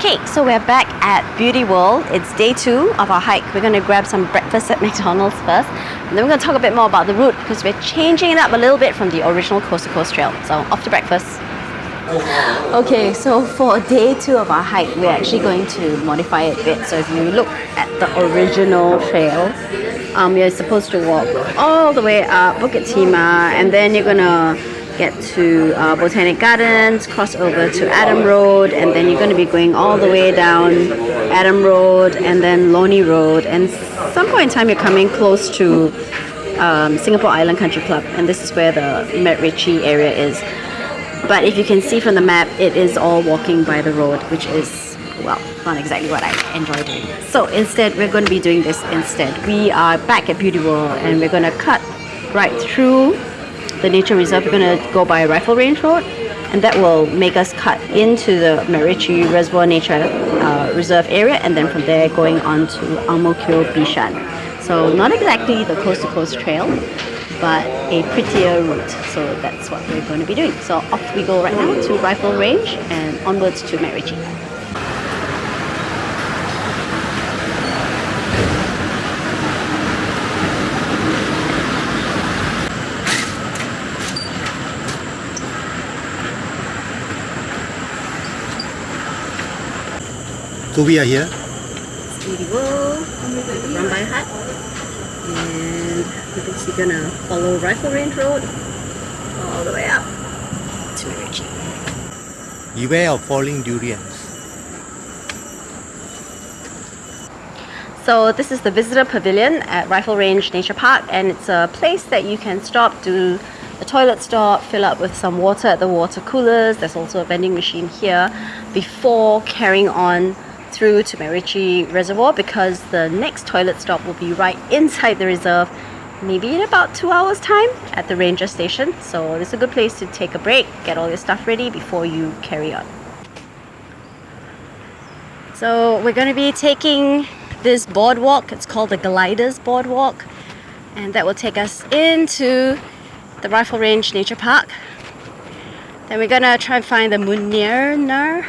Okay, so we're back at Beauty World. It's day 2 of our hike. We're going to grab some breakfast at McDonald's first, and then we're going to talk a bit more about the route because we're changing it up a little bit from the original Coast to Coast trail. So off to breakfast. Okay, so for day 2 of our hike, we're actually going to modify it a bit. So if you look at the original trail, you're supposed to walk all the way up Bukit Timah, and then you're going to get to Botanic Gardens, cross over to Adam Road, and then you're going to be going all the way down Adam Road and then Loney Road, and some point in time you're coming close to Singapore Island Country Club, and this is where the MacRitchie area is. But if you can see from the map, it is all walking by the road, which is, well, not exactly what I enjoy doing. So instead, we're going to be doing this instead. We are back at Beauty World, and we're going to cut right through the nature reserve. We're going to go by Rifle Range Road, and that will make us cut into the MacRitchie Reservoir Nature Reserve area, and then from there going on to Ang Mo Kio Bishan. So not exactly the coast to coast trail, but a prettier route. So that's what we're going to be doing. So off we go right now to Rifle Range and onwards to MacRitchie. So we are here. Beauty World, run by hut, and we're gonna follow Rifle Range Road all the way up to MacRitchie. Beware of falling durians. So this is the visitor pavilion at Rifle Range Nature Park, and it's a place that you can stop, do a toilet stop, fill up with some water at the water coolers. There's also a vending machine here before carrying on through to MacRitchie Reservoir, because the next toilet stop will be right inside the reserve, maybe in about 2 hours time at the ranger station. So it's a good place to take a break, get all your stuff ready before you carry on. So we're going to be taking this boardwalk. It's called the Gliders Boardwalk, and that will take us into the Rifle Range Nature Park. Then we're going to try and find the Murnane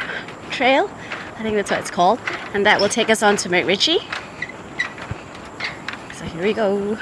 Trail, I think that's what it's called, and that will take us on to MacRitchie. So here we go.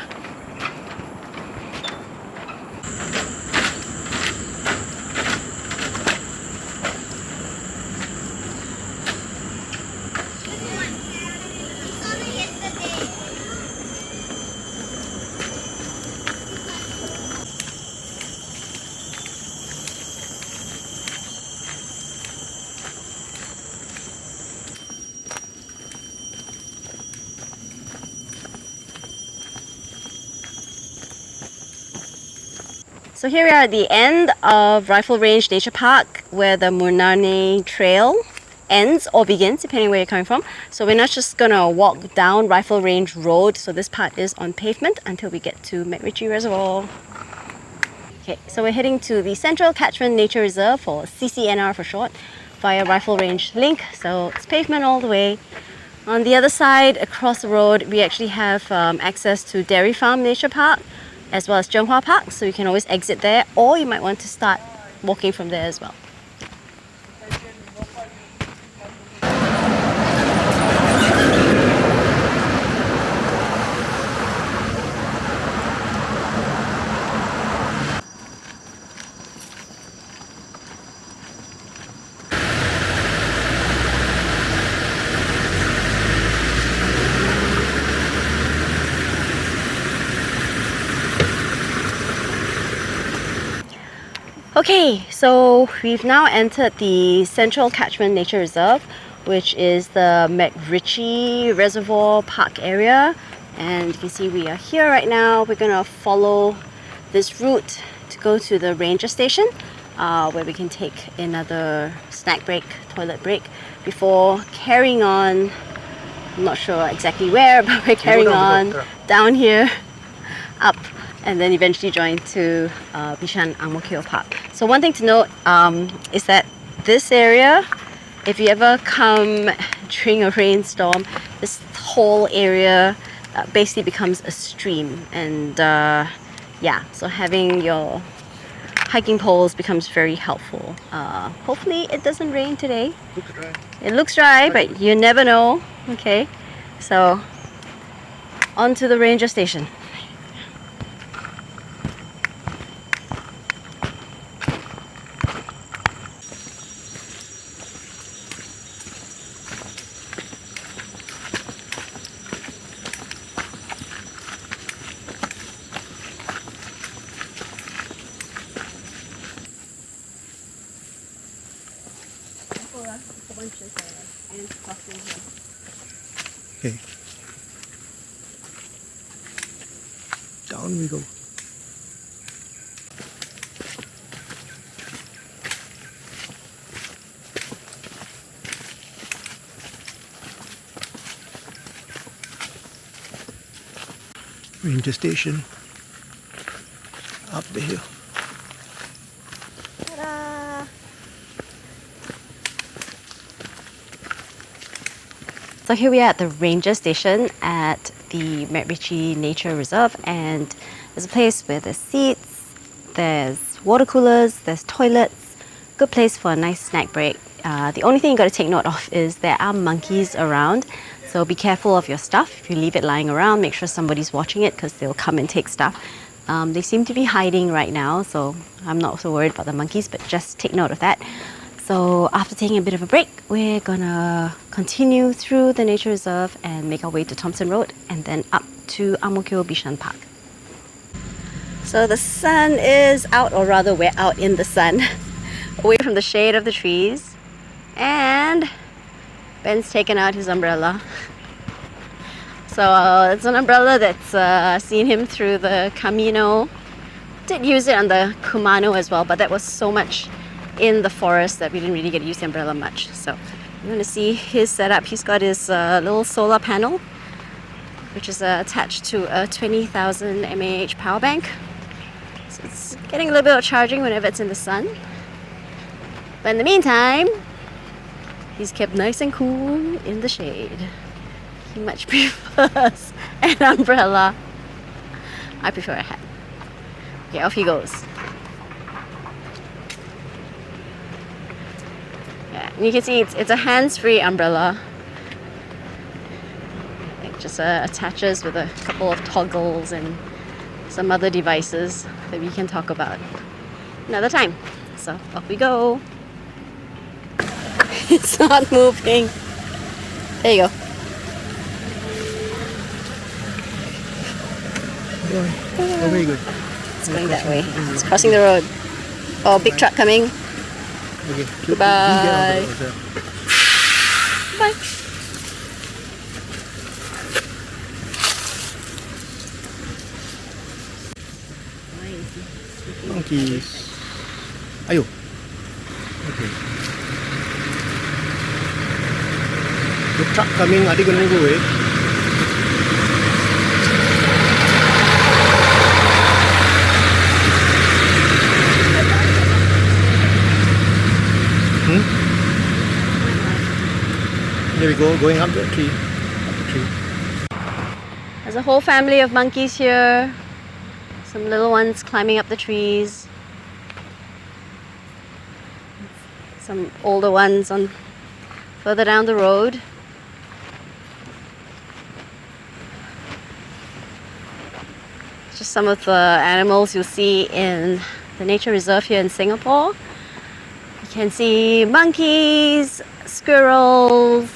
So here we are at the end of Rifle Range Nature Park, where the Murnane Trail ends or begins, depending where you're coming from. So we're not just gonna walk down Rifle Range Road, so this part is on pavement until we get to MacRitchie Reservoir. Okay, so we're heading to the Central Catchment Nature Reserve, or CCNR for short, via Rifle Range Link. So it's pavement all the way. On the other side, across the road, we actually have access to Dairy Farm Nature Park, as well as Zhenghua Park, so you can always exit there, or you might want to start walking from there as well. Okay, so we've now entered the Central Catchment Nature Reserve, which is the MacRitchie Reservoir Park area. And you can see we are here right now. We're going to follow this route to go to the ranger station, where we can take another snack break, toilet break, before carrying on. I'm not sure exactly where, but we're carrying on down here, up, and then eventually join to Bishan-Ang Mo Kio Park. So one thing to note is that this area, if you ever come during a rainstorm, this whole area basically becomes a stream. And yeah, so having your hiking poles becomes very helpful. Hopefully it doesn't rain today. Looks dry. It looks dry, but you never know. Okay, so on to the ranger station. Okay. Down we go. Ranger station. Up the hill. Ta-da! So here we are at the ranger station at the MacRitchie Nature Reserve, and there's a place where there's seats, there's water coolers, there's toilets, good place for a nice snack break. The only thing you got to take note of is there are monkeys around, so be careful of your stuff. If you leave it lying around, make sure somebody's watching it because they'll come and take stuff. They seem to be hiding right now, so I'm not so worried about the monkeys, but just take note of that. So after taking a bit of a break, we're gonna continue through the nature reserve and make our way to Thompson Road and then up to Ang Mo Kio Bishan Park. So the sun is out, or rather we're out in the sun, away from the shade of the trees, and Ben's taken out his umbrella. So it's an umbrella that's seen him through the Camino. Did use it on the Kumano as well, but that was so much in the forest that we didn't really get to use the umbrella much. So you're going to see his setup. He's got his little solar panel, which is attached to a 20,000 mAh power bank. So it's getting a little bit of charging whenever it's in the sun. But in the meantime, he's kept nice and cool in the shade. He much prefers an umbrella. I prefer a hat. Okay, off he goes. Yeah, and you can see it's a hands-free umbrella. It just attaches with a couple of toggles and some other devices that we can talk about another time. So off we go. It's not moving. There you go. Oh, very good. It's going that way. It's crossing the road. Oh, big truck coming. Okay. Goodbye. Bye. Monkeys. Ayo. Okay. The truck coming. Are they going to move away? There we go, going up the tree. Up the tree. There's a whole family of monkeys here. Some little ones climbing up the trees. Some older ones on further down the road. Just some of the animals you'll see in the nature reserve here in Singapore. You can see monkeys, squirrels,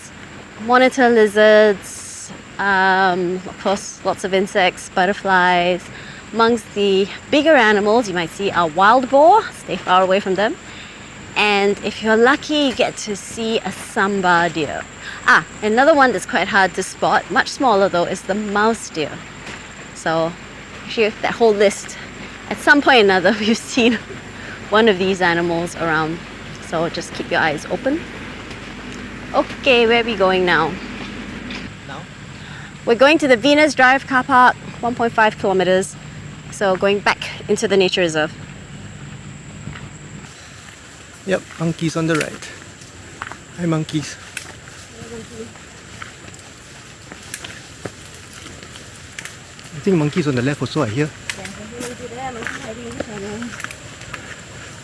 monitor lizards, of course lots of insects, butterflies. Amongst the bigger animals you might see are wild boar. Stay far away from them. And if you're lucky, you get to see a samba deer. Another one that's quite hard to spot, much smaller though, is the mouse deer. So actually that whole list, at some point or another we've seen one of these animals around. So just keep your eyes open. Okay, where are we going now? Now? We're going to the Venus Drive car park, 1.5 kilometers. So going back into the nature reserve. Yep, monkeys on the right. Hi, monkeys. I think monkeys on the left also, I hear.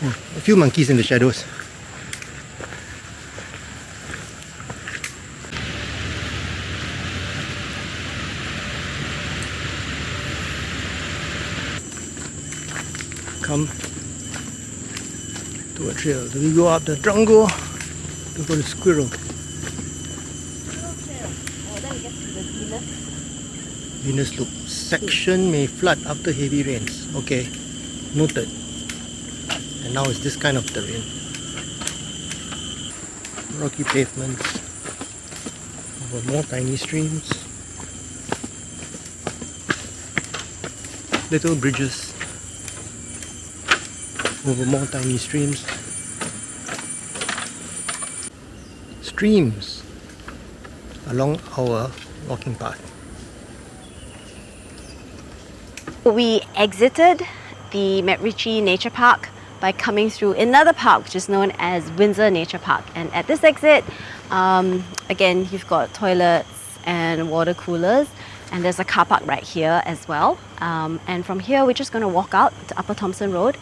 A few monkeys in the shadows. Come to a trail. Do we go up the Drongo to go to Squirrel? Venus Loop. Section may flood after heavy rains. Okay, noted. And now it's this kind of terrain. Rocky pavements over more tiny streams. Little bridges over more tiny streams. Streams along our walking path. We exited the MacRitchie Nature Park by coming through another park which is known as Windsor Nature Park. And at this exit, again, you've got toilets and water coolers, and there's a car park right here as well. And from here, we're just going to walk out to Upper Thomson Road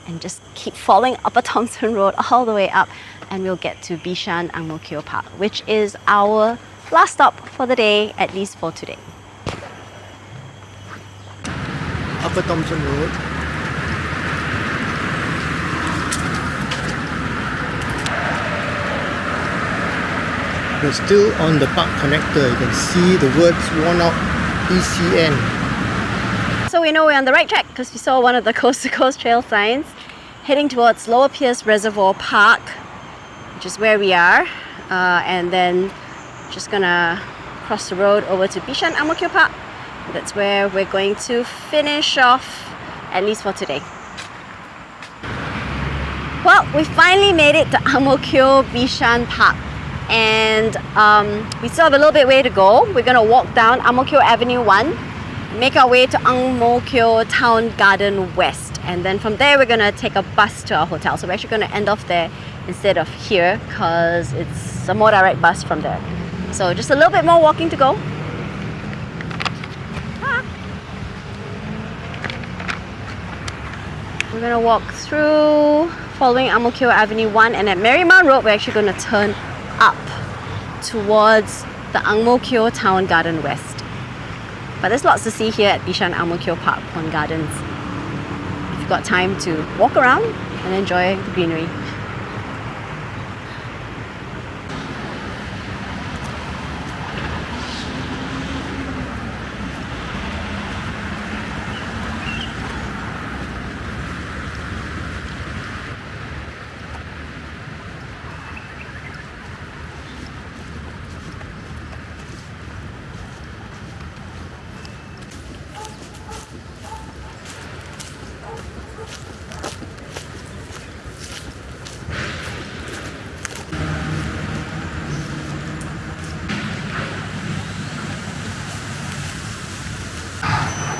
and just keep following Upper Thomson Road all the way up, and we'll get to Bishan-Ang Mo Kio Park, which is our last stop for the day, at least for today. Upper Thomson Road. We're still on the park connector. You can see the words worn out ECN. So we know we're on the right track because we saw one of the Coast to Coast Trail signs heading towards Lower Pierce Reservoir Park, which is where we are, and then just gonna cross the road over to Bishan-Ang Mo Kio Park. That's where we're going to finish off, at least for today. Well, we finally made it to Ang Mo Kio Bishan Park, and we still have a little bit way to go. We're gonna walk down Ang Mo Kio Avenue 1, make our way to Ang Mo Kio Town Garden West, and then from there we're gonna take a bus to our hotel. So we're actually gonna end off there instead of here because it's a more direct bus from there. So just a little bit more walking to go. We're gonna walk through following Ang Mo Kio Avenue 1, and at Marymount Road we're actually gonna turn up towards the Ang Mo Kio Town Garden West. But there's lots to see here at Bishan-Ang Mo Kio Park on Gardens if you've got time to walk around and enjoy the greenery.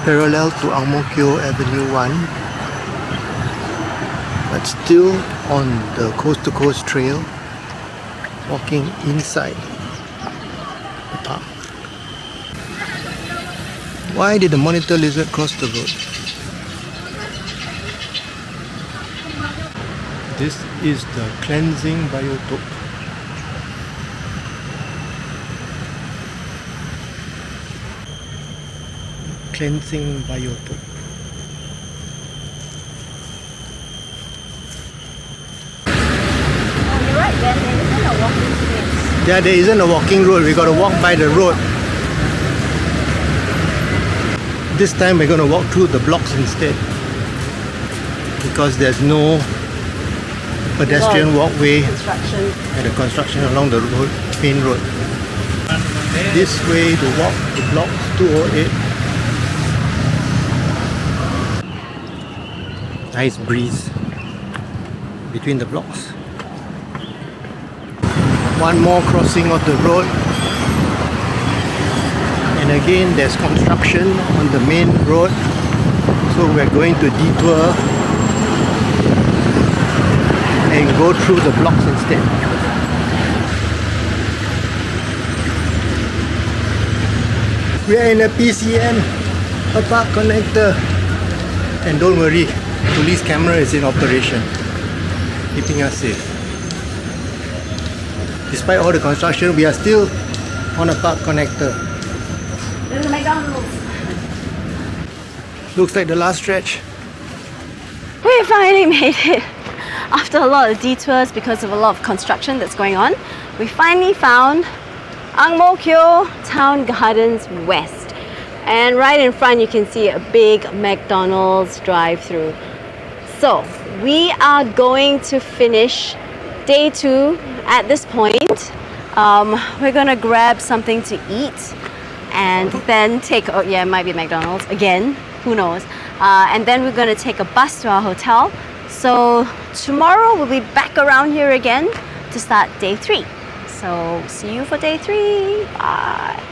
Parallel to Ang Mo Kio Avenue 1, but still on the Coast to Coast Trail, walking inside the park. Why did the monitor lizard cross the road? This is the cleansing biotope. Cleansing biotope. Oh, you're right, Ben. There isn't a walking space. Yeah, there isn't a walking road. We got to walk by the road. This time we're going to walk through the blocks instead, because there's no pedestrian walkway Construction. and the construction along the road, main road. This way to walk to blocks 208. Nice breeze between the blocks. One more crossing of the road, and again there's construction on the main road, so we're going to detour and go through the blocks instead. We are in a PCN, a park connector, and don't worry, police camera is in operation. keeping us safe. Despite all the construction, we are still on a park connector. There's a McDonald's. Looks like the last stretch. We finally made it. After a lot of detours because of a lot of construction that's going on, we finally found Ang Mo Kio Town Gardens West. And right in front you can see a big McDonald's drive-through. So we are going to finish day 2 at this point. We're gonna grab something to eat and then take, oh yeah, it might be McDonald's again, who knows. And then we're gonna take a bus to our hotel. So tomorrow we'll be back around here again to start day 3. So see you for day 3. Bye.